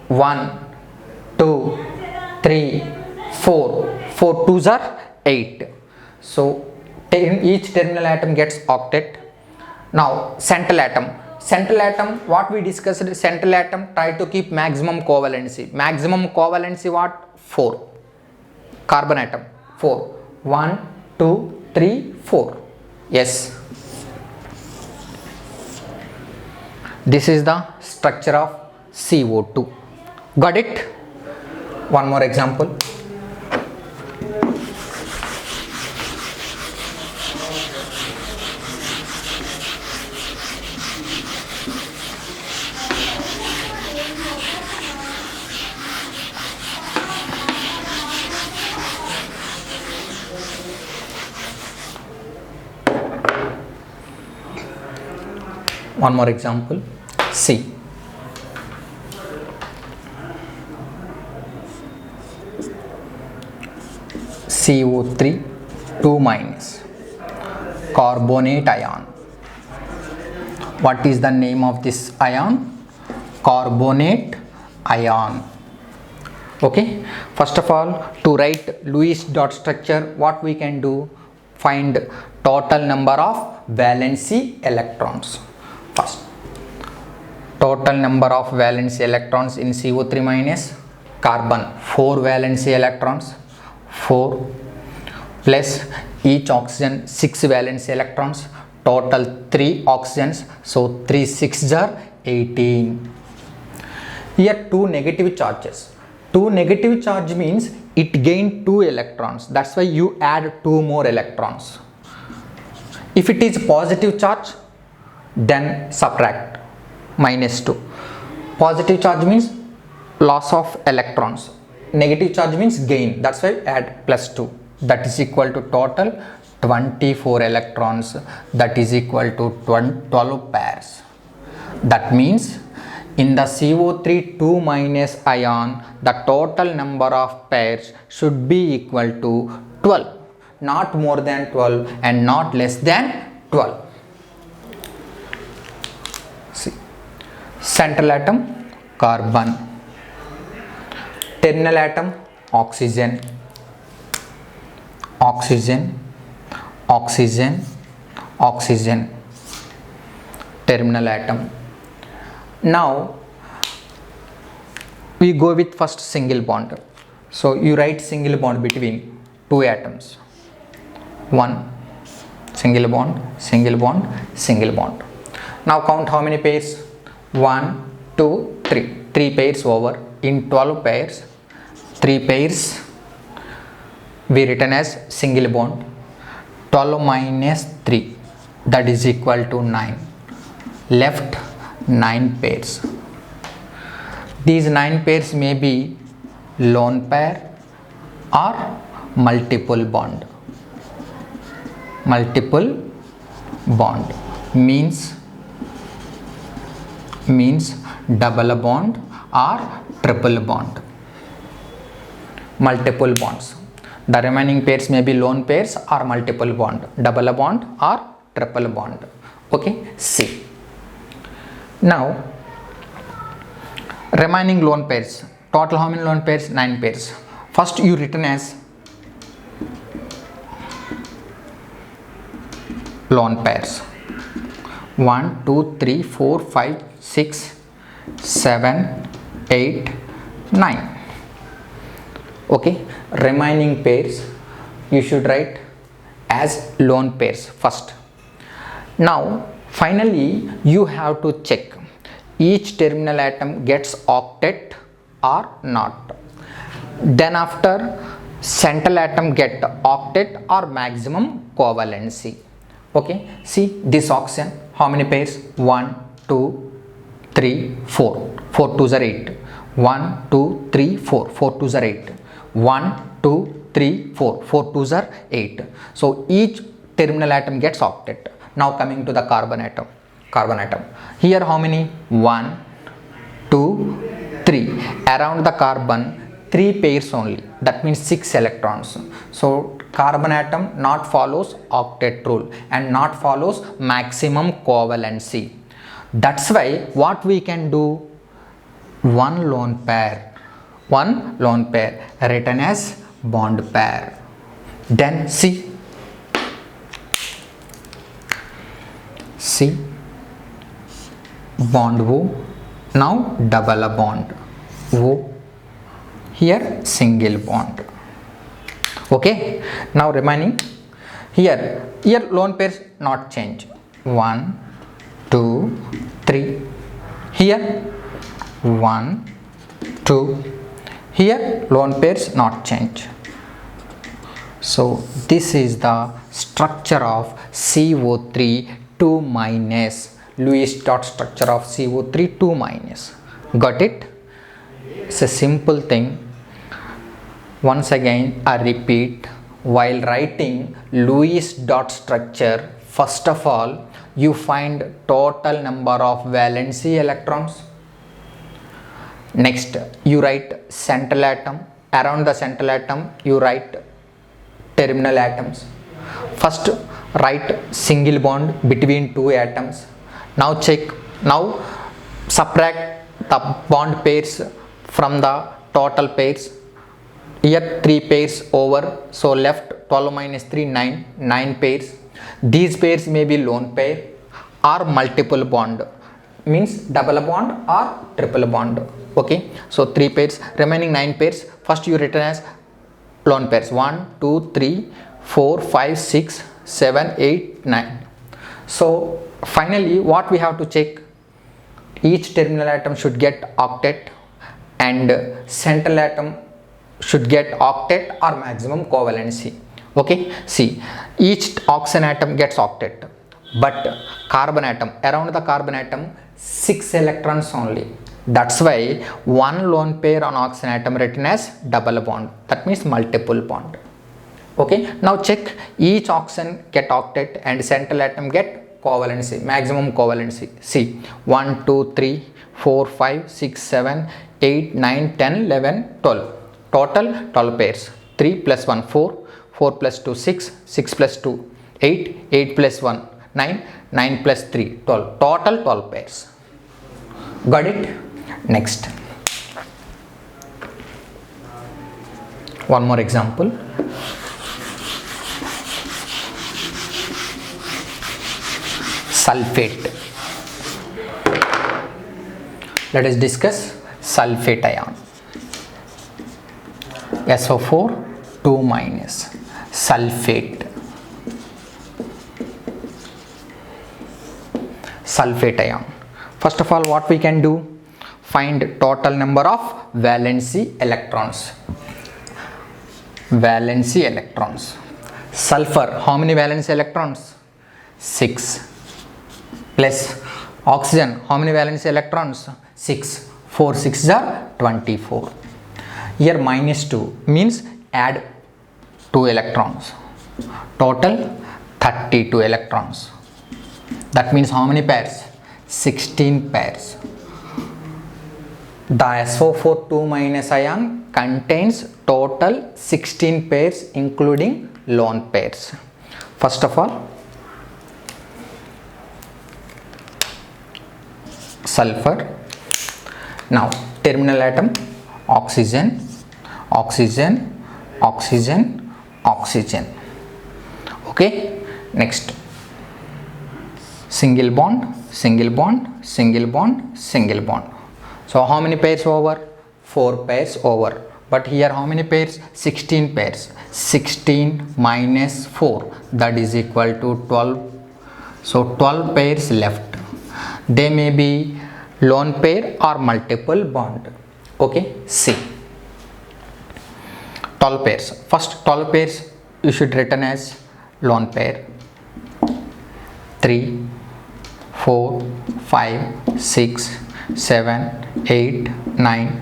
1, 2, 3, 4. 4 twos are 8. So each terminal atom gets octet. Now central atom. Central atom, what we discussed, central atom try to keep maximum covalency. Maximum covalency what? 4. Carbon atom 4. 1, 2, 3, 4. Yes. This is the structure of CO2. Got it? One more example. One more example. C. CO3 2 minus carbonate ion. What is the name of this ion? Carbonate ion. Okay, first of all, to write Lewis dot structure, what we can do? Find total number of valency electrons. First, total number of valency electrons in CO3 minus carbon 4 valency electrons, 4 plus each oxygen 6 valency electrons, total 3 oxygens, so 3 6s are 18. Here 2 negative charges. 2 negative charge means it gained 2 electrons, that's why you add 2 more electrons. If it is positive charge, then subtract minus 2. Positive charge means loss of electrons, negative charge means gain, that's why add plus 2. That is equal to total 24 electrons, that is equal to 12 pairs. That means in the CO3 2 minus ion, the total number of pairs should be equal to 12, not more than 12 and not less than 12. See, central atom carbon, terminal atom oxygen, oxygen, oxygen, oxygen, terminal atom. Now we go with first single bond. So you write single bond between two atoms. 1 single bond, single bond, single bond. Now count how many pairs? 1, 2, 3. 3 pairs over. In 12 pairs, 3 pairs we written as single bond. 12 minus 3, that is equal to 9. Left 9 pairs. These 9 pairs may be lone pair or multiple bond. Multiple bond means double bond or triple bond. Multiple bonds. The remaining pairs may be lone pairs or multiple bond, double bond or triple bond. Okay, C. Now remaining lone pairs, total how many lone pairs? 9 pairs. First you written as lone pairs. 1, 2, 3, 4, 5, 6, 7, 8, 9. Okay, remaining pairs you should write as lone pairs first. Now finally you have to check each terminal atom gets octet or not. Then after central atom get octet or maximum covalency. Okay, see this oxygen, how many pairs? 1, 2, 3, 4. 4 twos are 8. 1, 2, 3, 4. 4 twos are 8. 1, 2, 3, 4. 4 twos are 8. So each terminal atom gets octet. Now coming to the carbon atom. Carbon atom. Here how many? 1, 2, 3. Around the carbon 3 pairs only. That means 6 electrons. So carbon atom not follows octet rule and not follows maximum covalency. That's why what we can do, one lone pair written as bond pair. Then C bond O, now double a bond O, here single bond. Okay, now remaining here lone pairs not change, 1 2 3, here 1 2, here lone pairs not change. So this is the structure of CO3 2 minus, Lewis dot structure of CO3 2 minus. Got it? It's a simple thing. Once again I repeat, while writing Lewis dot structure, first of all you find total number of valency electrons. Next you write central atom, around the central atom you write terminal atoms. First write single bond between two atoms. Now subtract the bond pairs from the total pairs. Here 3 pairs over, so left 12 minus 3 9 pairs. These pairs may be lone pair or multiple bond, means double bond or triple bond. Okay, so 3 pairs, remaining 9 pairs first you written as lone pairs, 1 2 3 4 5 6 7 8 9. So finally what we have to check, each terminal atom should get octet and central atom should get octet or maximum covalency. Okay, see, each oxygen atom gets octet, but carbon atom, around the carbon atom 6 electrons only. That's why one lone pair on oxygen atom written as double bond, that means multiple bond. Okay, now check, each oxygen get octet and central atom get covalency, maximum covalency. See, 1 2 3 4 5 6 7 8 9 10 11 12, total 12 pairs. 3 plus 1 4, 4 plus 2 6, 6 plus 2 8, 8 plus 1 9, 9 plus 3 12, total 12 pairs. Got it? Next, one more example. Sulfate. Let us discuss sulfate ion. SO4 2 minus, sulfate. Sulfate ion. First of all, what we can do? Find total number of valency electrons. Valency electrons. Sulfur, how many valency electrons? 6. Plus oxygen, how many valency electrons? 6. 4 6 are 24. Here minus 2 means add 2 electrons. Total 32 electrons. That means how many pairs? 16 pairs. The SO4 2 minus ion contains total 16 pairs including lone pairs. First of all, sulfur. Now terminal atom, oxygen, oxygen, oxygen, oxygen. Okay, next single bond, single bond, single bond, single bond. So how many pairs over? 4 pairs over. But here how many pairs? 16 pairs. 16 minus 4, that is equal to 12. So 12 pairs left. They may be lone pair or multiple bond. Okay, see, 12 pairs. First 12 pairs you should written as lone pair. 3 4 5 6 7 8 9